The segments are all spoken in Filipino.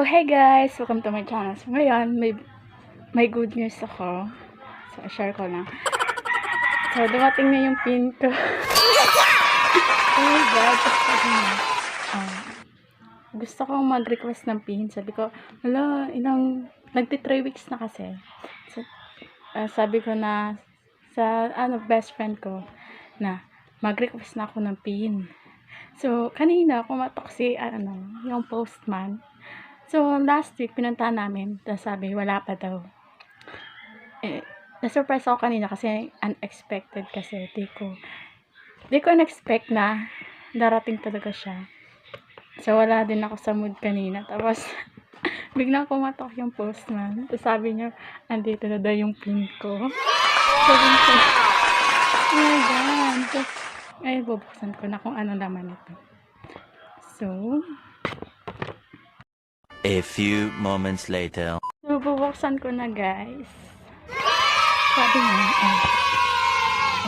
Hey guys! Welcome to my channel. So ngayon, may good news ako. So, share ko lang. So, dumating na yung pin ko. Oh my God! Gusto kong mag-request ng pin. Sabi ko, nagti 3 weeks na kasi. So, sabi ko na sa best friend ko na mag-request na ako ng pin. So, kanina kumatok si yung postman. So, last week, pinuntahan namin. Tapos sabi, wala pa daw. Na-surprise ako kanina kasi unexpected kasi. Di ko in-expect na darating talaga siya. So, wala din ako sa mood kanina. Tapos, biglang kumatok yung postman. Tapos sabi niya, andito na daw yung pin ko. Sabi ko, oh my God. Tapos, bubuksan ko na kung ano naman ito. So, a few moments later. so, bubuksan ko na guys. Sabi niya,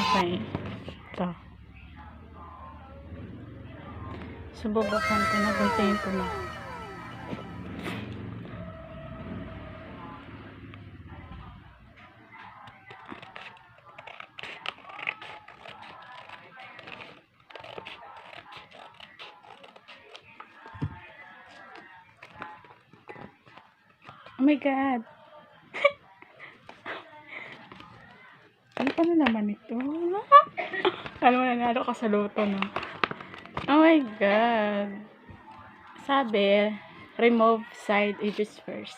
okay. Ito. So, bubuksan ko na. Buntayin ko na. Oh my God. Ano naman ito? Ano mo nanalo ka sa loto, no? Oh my God. Sabi, remove side edges first.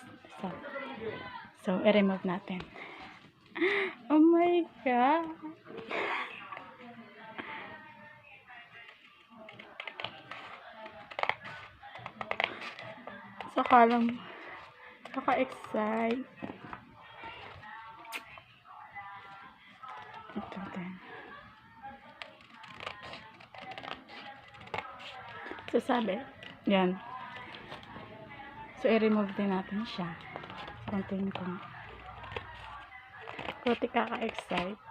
So i-remove natin. Oh my God. Saka lang, excite. Ito din. So, sabi, yan. So, i-remove din natin siya. Konting ko. Kuti kaka-excite.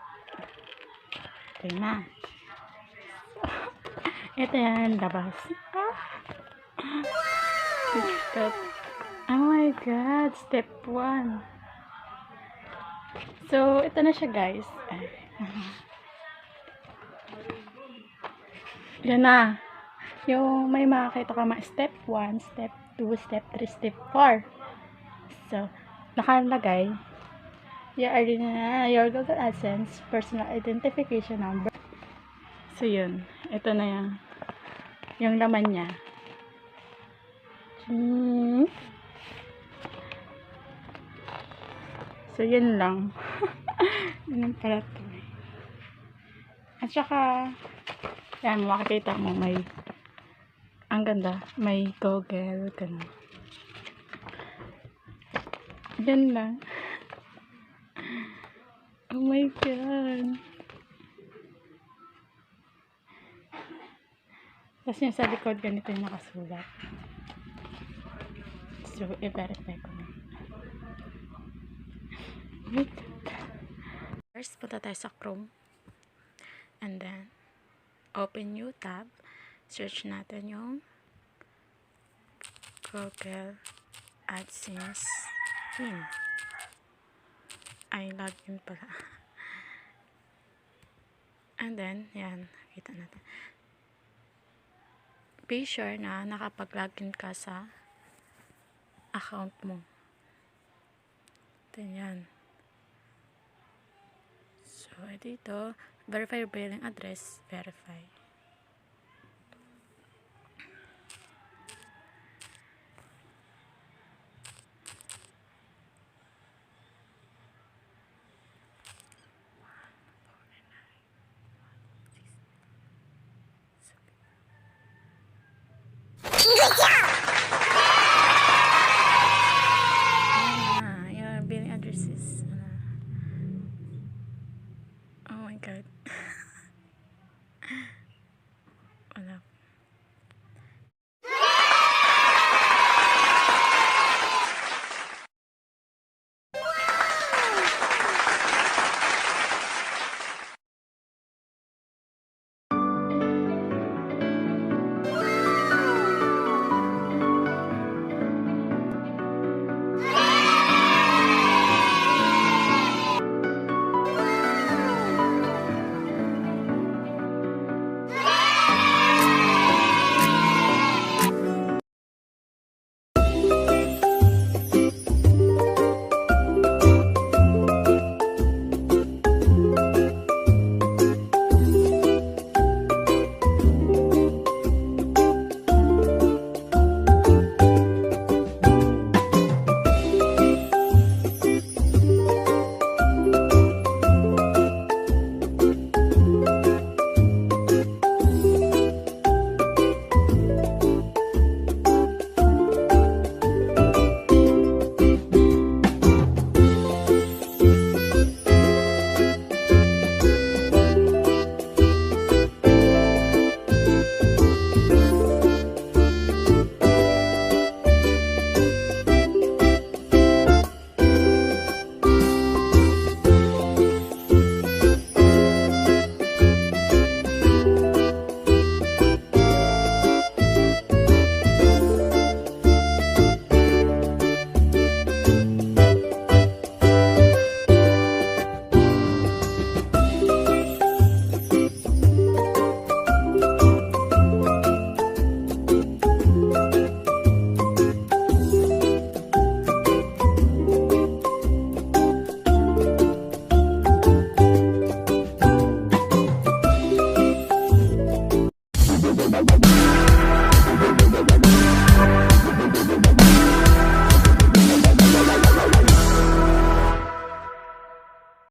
Okay na. Ito yan, labas. Step. Oh my God, step 1. So, ito na siya guys. Yan na. Yung may makakita ka step 1, step 2, step 3, step 4. So, nakalagay, your Google Adsense personal identification number. So, yun. Ito na yan. Yung laman niya. So, yun lang. Yun pala ito. At saka, yan, makikita mo ang ganda, may Google, ganun. Yan lang. Oh my God. Tapos yung sa likod, ganito yung nakasulat. So, i-verify ko na. First, punta tayo sa Chrome. And then, open new tab. Search natin yung Google Adsense pin. Ay, login pala. And then, yan. Kita natin. Be sure na nakapag-login ka sa account mo. Then, yan. So, dito, verify your billing address. Verify.